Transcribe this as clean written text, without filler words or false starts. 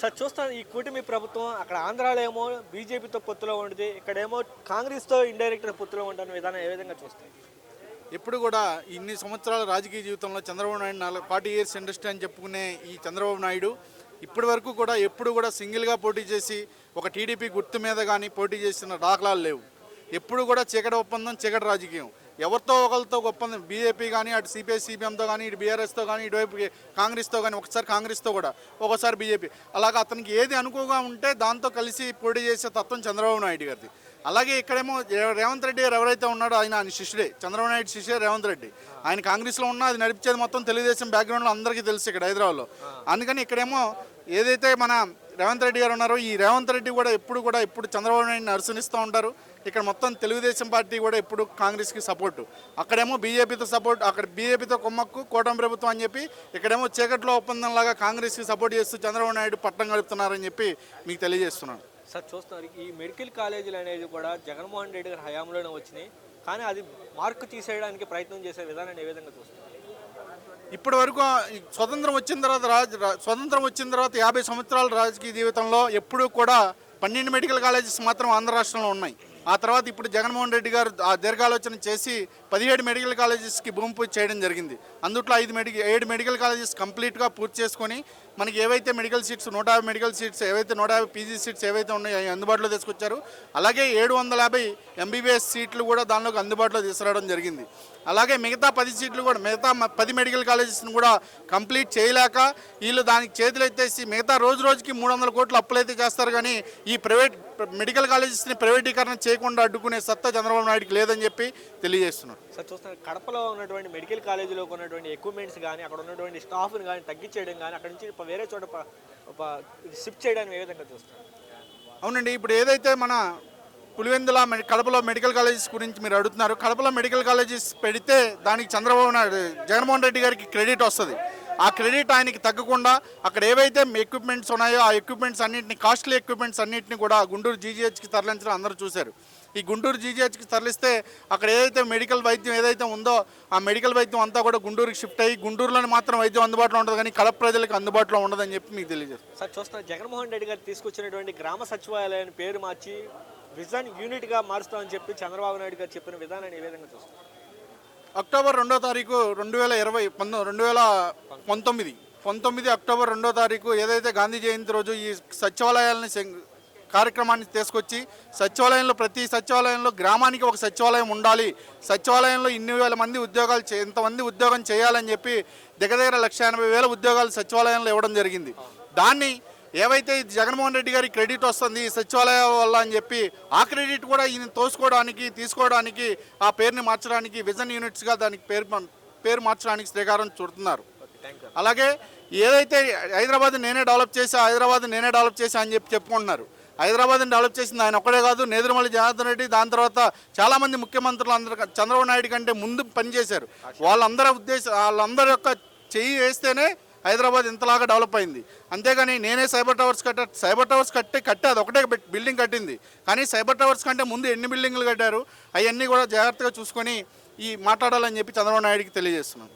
Sir చూస్తాను ఈ కూటమి ప్రభుత్వం అక్కడ ఆంధ్రాలో ఏమో బీజేపీతో పొత్తులో ఉండేది, ఇక్కడేమో కాంగ్రెస్తో ఇండైరెక్ట్గా పొత్తులో ఉండని విధానం ఏ విధంగా చూస్తాయి? ఎప్పుడు కూడా ఇన్ని సంవత్సరాల రాజకీయ జీవితంలో చంద్రబాబు నాయుడు 40 ఇయర్స్ ఇండస్ట్రీ అని చెప్పుకునే ఈ చంద్రబాబు నాయుడు ఇప్పటి వరకు కూడా ఎప్పుడు కూడా సింగిల్గా పోటీ చేసి ఒక టీడీపీ గుర్తు మీద కానీ పోటీ చేసిన దాఖలాలు లేవు. ఎప్పుడు కూడా చీకటి ఒప్పందం, చీకటి రాజకీయం. ఎవరితో ఒకరితో ఒప్పందం, బీజేపీ కానీ, అటు సిపిఐ సిపిఎంతో కానీ, ఇటు బీఆర్ఎస్తో కానీ, ఇటువైపు కాంగ్రెస్తో కానీ, ఒకసారి కాంగ్రెస్తో కూడా, ఒకసారి బీజేపీ. అలాగా అతనికి ఏది అనుకువగా ఉంటే దాంతో కలిసి పోటీ చేసే తత్వం చంద్రబాబు నాయుడు గారిది. అలాగే ఇక్కడేమో రేవంత్ రెడ్డి గారు ఎవరైతే ఉన్నాడో ఆయన శిష్యుడే, చంద్రబాబు నాయుడు శిష్యుడే రేవంత్ రెడ్డి. ఆయన కాంగ్రెస్లో ఉన్నా అది నడిపించేది మొత్తం తెలుగుదేశం బ్యాక్గ్రౌండ్లో అందరికీ తెలుసు ఇక్కడ హైదరాబాద్లో. అందుకని ఇక్కడేమో ఏదైతే మన రేవంత్ రెడ్డి గారు ఉన్నారో ఈ రేవంత్ రెడ్డి కూడా ఇప్పుడు చంద్రబాబు నాయుడిని అనుసరిస్తూ ఉంటారు. ఇక్కడ మొత్తం తెలుగుదేశం పార్టీ కూడా ఎప్పుడు కాంగ్రెస్కి సపోర్టు. అక్కడేమో బీజేపీతో సపోర్ట్, అక్కడ బీజేపీతో కొమ్మక్కు కూటమి ప్రభుత్వం అని చెప్పి ఇక్కడేమో చీకట్లో ఒప్పందంలాగా కాంగ్రెస్కి సపోర్ట్ చేస్తూ చంద్రబాబు నాయుడు పట్టం గడుపుతున్నారని చెప్పి మీకు తెలియజేస్తున్నాను. సార్ చూస్తున్నారు ఈ మెడికల్ కాలేజీలు అనేది కూడా జగన్మోహన్ రెడ్డి గారి హయాంలోనే వచ్చినాయి, కానీ అది మార్కు తీసేయడానికి ప్రయత్నం చేసే విధానాన్ని ఏ విధంగా చూస్తున్నారు? ఇప్పటి వరకు స్వతంత్రం వచ్చిన తర్వాత 50 సంవత్సరాల రాజకీయ జీవితంలో ఎప్పుడూ కూడా 12 మెడికల్ కాలేజెస్ మాత్రం ఆంధ్ర రాష్ట్రంలో ఉన్నాయి. ఆ తర్వాత ఇప్పుడు జగన్మోహన్ రెడ్డి గారు ఆ దీర్ఘాలోచన చేసి 17 మెడికల్ కాలేజెస్కి భూమి పూజ చేయడం జరిగింది. అందుట్లో 7 మెడికల్ కాలేజెస్ కంప్లీట్గా పూర్తి చేసుకొని మనకి ఏవైతే మెడికల్ సీట్స్ 150 మెడికల్ సీట్స్ ఏవైతే 150 పీజీ సీట్స్ ఏవైతే ఉన్నాయో అవి అందుబాటులో తీసుకొచ్చారు. అలాగే 750 ఎంబీబీఎస్ సీట్లు కూడా దానిలోకి అందుబాటులో తీసుకురావడం జరిగింది. అలాగే మిగతా 10 సీట్లు కూడా మిగతా 10 మెడికల్ కాలేజెస్ని కూడా కంప్లీట్ చేయలేక వీళ్ళు దానికి చేతులు ఎత్తేసి మిగతా రోజుకి 300 కోట్లు అప్పులైతే చేస్తారు, కానీ ఈ ప్రైవేట్ మెడికల్ కాలేజెస్ని ప్రైవేటీకరణ చేయకుండా అడ్డుకునే సత్తా చంద్రబాబు నాయుడుకి లేదని చెప్పి తెలియజేస్తున్నారు. సార్ చూస్తున్నారు కడపలో ఉన్నటువంటి మెడికల్ కాలేజీలో ఉన్నటువంటి ఎక్విప్మెంట్స్ కానీ అక్కడ ఉన్నటువంటి స్టాఫ్ని కానీ తగ్గించేయడం కానీ అక్కడ నుంచి వేరే చోట షిఫ్ట్ చేయడానికి ఏ విధంగా చూస్తారు? అవునండి, ఇప్పుడు ఏదైతే మన పులివెందుల కడపలో మెడికల్ కాలేజెస్ గురించి మీరు అడుగుతున్నారు. కడపలో మెడికల్ కాలేజెస్ పెడితే దానికి చంద్రబాబు నాయుడు జగన్మోహన్ రెడ్డి గారికి క్రెడిట్ వస్తుంది. ఆ క్రెడిట్ ఆయనకి తగ్గకుండా అక్కడ ఏవైతే ఎక్విప్మెంట్స్ ఉన్నాయో ఆ ఎక్విప్మెంట్స్ అన్నింటినీ, కాస్ట్లీ ఎక్విప్మెంట్స్ అన్నింటినీ కూడా గుంటూరు జీజీహెచ్కి తరలించడం అందరూ చూశారు. ఈ గుంటూరు జీజీహెచ్కి తరలిస్తే అక్కడ ఏదైతే మెడికల్ వైద్యం ఏదైతే ఉందో ఆ మెడికల్ వైద్యం అంతా కూడా గుంటూరుకి షిఫ్ట్ అయ్యి గుంటూరులోనే మాత్రం వైద్యం అందుబాటులో ఉంటుంది, కానీ కడప ప్రజలకు అందుబాటులో ఉండదని చెప్పి మీకు తెలియజేస్తారు. సార్ చూస్తున్నారు జగన్మోహన్ రెడ్డి గారు తీసుకొచ్చినటువంటి గ్రామ సచివాలయాన్ని పేరు మార్చి విజన్ యూనిట్గా మారుస్తామని చెప్పి చంద్రబాబు నాయుడు గారు చెప్పిన విధానాన్ని ఏ విధంగా చూస్తారు? అక్టోబర్ 2వ తారీఖు 2019 అక్టోబర్ 2వ తారీఖు ఏదైతే గాంధీ జయంతి రోజు ఈ సచివాలయాలని కార్యక్రమాన్ని తీసుకొచ్చి ప్రతి సచివాలయంలో గ్రామానికి ఒక సచివాలయం ఉండాలి, సచివాలయంలో ఇన్ని వేల మంది ఉద్యోగాలు ఇంతమంది ఉద్యోగం చేయాలని చెప్పి దగ్గర 1,80,000 ఉద్యోగాలు సచివాలయంలో ఇవ్వడం జరిగింది. దాన్ని ఏవైతే జగన్మోహన్ రెడ్డి గారికి క్రెడిట్ వస్తుంది ఈ సచివాలయం వల్ల అని చెప్పి ఆ క్రెడిట్ కూడా ఈయన తీసుకోవడానికి ఆ పేరుని మార్చడానికి విజన్ యూనిట్స్గా దానికి పేరు మార్చడానికి శ్రీకారం చుడుతున్నారు. అలాగే ఏదైతే హైదరాబాద్ నేనే డెవలప్ చేశా అని చెప్పి చెప్పుకుంటున్నారు. హైదరాబాద్ని డెవలప్ చేసింది ఆయన ఒక్కడే కాదు, నేదురుమల్లి జనార్దన్ రెడ్డి, దాని తర్వాత చాలామంది ముఖ్యమంత్రులు అందరూ చంద్రబాబు నాయుడు కంటే ముందు పనిచేశారు. వాళ్ళందరి యొక్క చెయ్యి వేస్తేనే హైదరాబాద్ ఇంతలాగా డెవలప్ అయింది. అంతేగాని నేనే సైబర్ టవర్స్ కట్టే అది ఒకటే బిల్డింగ్ కట్టింది, కానీ సైబర్ టవర్స్ కంటే ముందు ఎన్ని బిల్డింగ్లు కట్టారు అవన్నీ కూడా జాగ్రత్తగా చూసుకొని మాట్లాడాలని చెప్పి చంద్రబాబు నాయుడికి తెలియజేస్తున్నాను.